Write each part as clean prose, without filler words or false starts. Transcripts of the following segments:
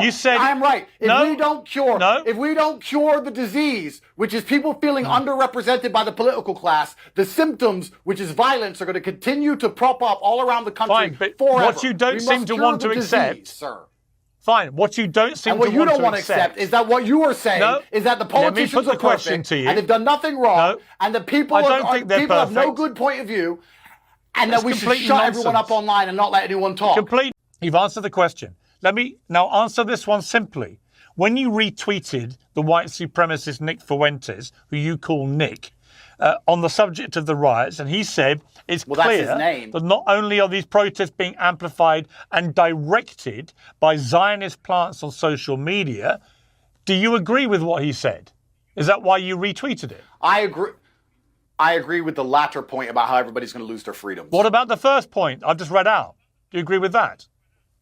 You said I'm right. If we don't cure the disease, which is people feeling underrepresented by the political class, the symptoms, which is violence, are going to continue to prop up all around the country but forever. what you don't seem to want to accept, sir. Fine. What you don't seem to want to accept. And what you don't want to accept is that what you are saying is that the politicians are perfect and they've done nothing wrong, and the people have no good point of view, and that we should shut everyone up online and not let anyone talk. You've answered the question. Let me now answer this one simply. When you retweeted the white supremacist Nick Fuentes, who you call Nick, on the subject of the riots, and he said it's clear that not only are these protests being amplified and directed by Zionist plants on social media, do you agree with what he said? Is that why you retweeted it? I agree with the latter point about how everybody's going to lose their freedoms. What about the first point I've just read out? Do you agree with that?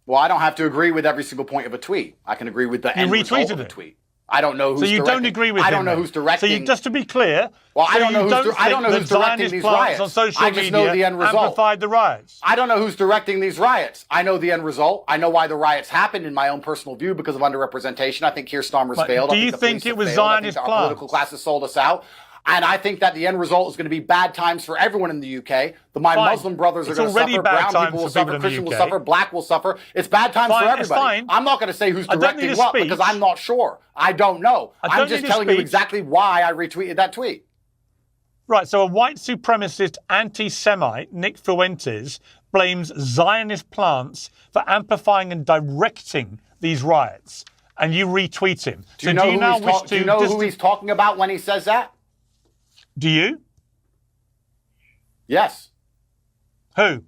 Well, I don't have to agree with every single point of a tweet. I can agree with the end result of a tweet. I don't know who's directing. So you don't agree with him? I don't know who's directing. So just to be clear, well, I don't know who's directing these riots. On social I just know the end result. Amplified the riots. I don't know who's directing these riots. I know the end result. I know why the riots happened in my own personal view because of underrepresentation. I think Keir Starmer's failed. Do you think it was Zionist plans? Our political class has sold us out. And I think that the end result is going to be bad times for everyone in the UK. My Muslim brothers are going to suffer, brown people will suffer, Christian will suffer, black will suffer. It's bad times for everybody. I'm not going to say who's directing what because I'm not sure. I don't know. I'm just telling you exactly why I retweeted that tweet. Right, so a white supremacist anti-Semite, Nick Fuentes, blames Zionist plants for amplifying and directing these riots. And you retweet him. Do you know who he's talking about when he says that? Do you? Yes. Who?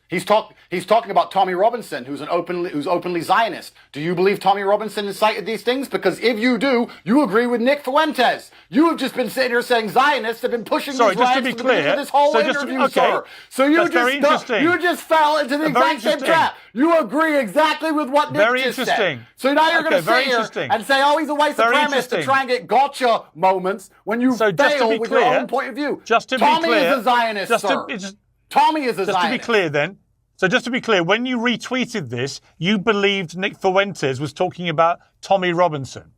He's talking about Tommy Robinson, who's openly Zionist. Do you believe Tommy Robinson incited these things? Because if you do, you agree with Nick Fuentes. You have just been sitting here saying Zionists have been pushing these riots to be clear, this whole interview, sir. So you just fell into the exact same trap. You agree exactly with what Nick just said. So now you're going to sit here and say, oh, he's a white supremacist to try and get gotcha moments when you fail with your own point of view. Tommy is a Zionist, sir. Tommy is a Zionist. Just to be clear then, just to be clear, when you retweeted this, you believed Nick Fuentes was talking about Tommy Robinson.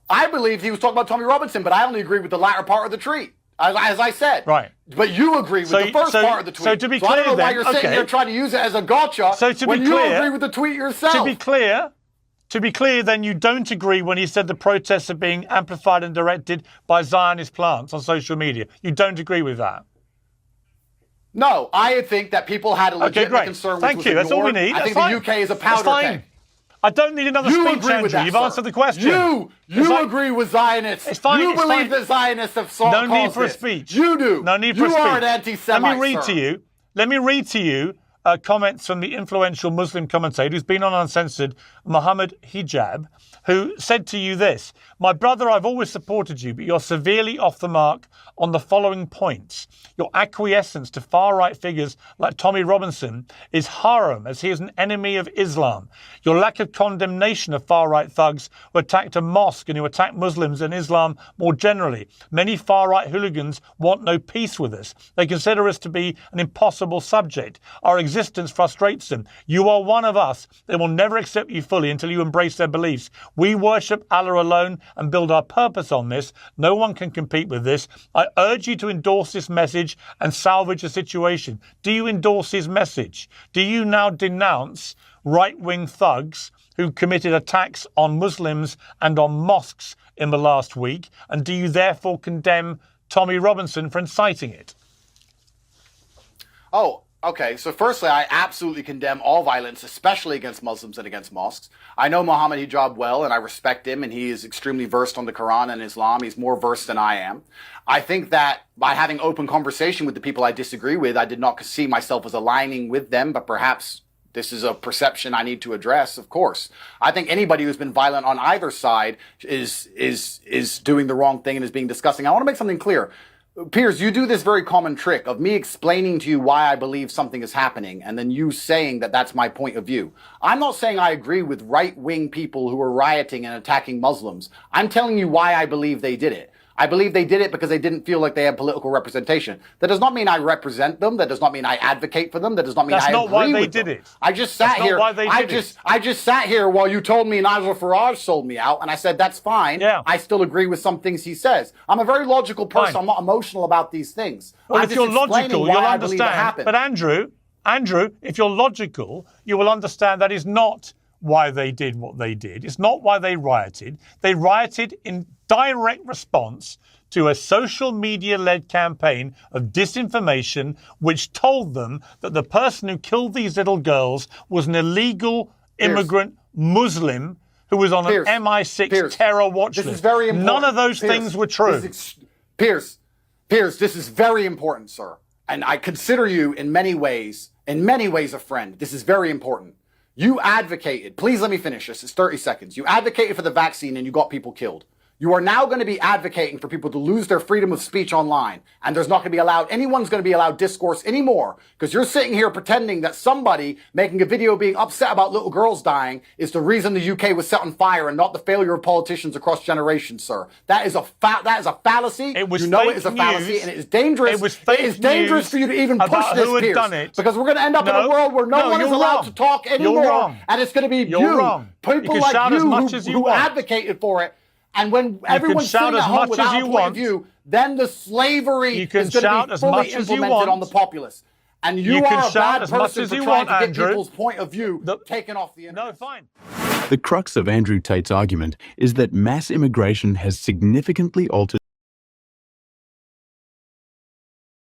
I believed he was talking about Tommy Robinson, but I only agree with the latter part of the tweet, as I said. Right. But you agree with the first part of the tweet. So to be clear, I don't know why you're sitting here trying to use it as a gotcha when you agree with the tweet yourself. To be clear, then you don't agree when he said the protests are being amplified and directed by Zionist plants on social media. You don't agree with that. No, I think that people had a legitimate concern. Thank you. That's all we need. I think the UK is a powder keg. I don't need another speech, Andrew. You've answered the question. You agree with Zionists. It's fine. You believe that Zionists have solved No need for a speech. You do. No need for a speech. You are an anti-Semite, Let me read to you comments from the influential Muslim commentator who's been on Uncensored, Muhammad Hijab, who said to you this: "My brother, I've always supported you, but you're severely off the mark on the following points. Your acquiescence to far-right figures like Tommy Robinson is haram, as he is an enemy of Islam. Your lack of condemnation of far-right thugs who attacked a mosque and who attack Muslims and Islam more generally. Many far-right hooligans want no peace with us. They consider us to be an impossible subject. Our existence frustrates them. You are one of us. They will never accept you fully until you embrace their beliefs. We worship Allah alone and build our purpose on this. No one can compete with this. I urge you to endorse this message and salvage the situation." Do you endorse his message? Do you now denounce right-wing thugs who committed attacks on Muslims and on mosques in the last week? And do you therefore condemn Tommy Robinson for inciting it? Oh, okay, so firstly, I absolutely condemn all violence, especially against Muslims and against mosques. I know Muhammad Hijab well, and I respect him, and he is extremely versed on the Quran and Islam. He's more versed than I am. I think that by having open conversation with the people I disagree with, I did not see myself as aligning with them, but perhaps this is a perception I need to address, of course. I think anybody who's been violent on either side is doing the wrong thing and is being disgusting. I want to make something clear. Piers, you do this very common trick of me explaining to you why I believe something is happening and then you saying that that's my point of view. I'm not saying I agree with right-wing people who are rioting and attacking Muslims. I'm telling you why I believe they did it. I believe they did it because they didn't feel like they had political representation. That does not mean I represent them. That does not mean I advocate for them. That does not mean I agree with them. That's not why they did it. I just sat here. I just sat here while you told me Nigel Farage sold me out, and I said that's fine. Yeah. I still agree with some things he says. I'm a very logical person. Fine. I'm not emotional about these things. Well, if you're logical, you'll understand. But Andrew, if you're logical, you will understand that is not why they did what they did. It's not why they rioted. They rioted in direct response to a social media-led campaign of disinformation which told them that the person who killed these little girls was an illegal immigrant Muslim who was on an MI6 terror watch list. This is very important. None of those things were true. Piers, this is very important, sir. And I consider you in many ways a friend. This is very important. You advocated, please let me finish this, it's 30 seconds. You advocated for the vaccine and you got people killed. You are now going to be advocating for people to lose their freedom of speech online. And there's not going to be anyone's going to be allowed discourse anymore. Because you're sitting here pretending that somebody making a video being upset about little girls dying is the reason the UK was set on fire and not the failure of politicians across generations, sir. That is a fallacy. It was you know it is a fallacy and it is dangerous. It is dangerous for you to even push this, Piers. Because we're going to end up in a world where no one is allowed to talk anymore. And it's going to be people like you who advocated for it. And when everyone's sitting at home without a point of view, then the slavery is going to be fully implemented on the populace. And you are a bad person for trying to get people's point of view taken off the internet. No, fine. The crux of Andrew Tate's argument is that mass immigration has significantly altered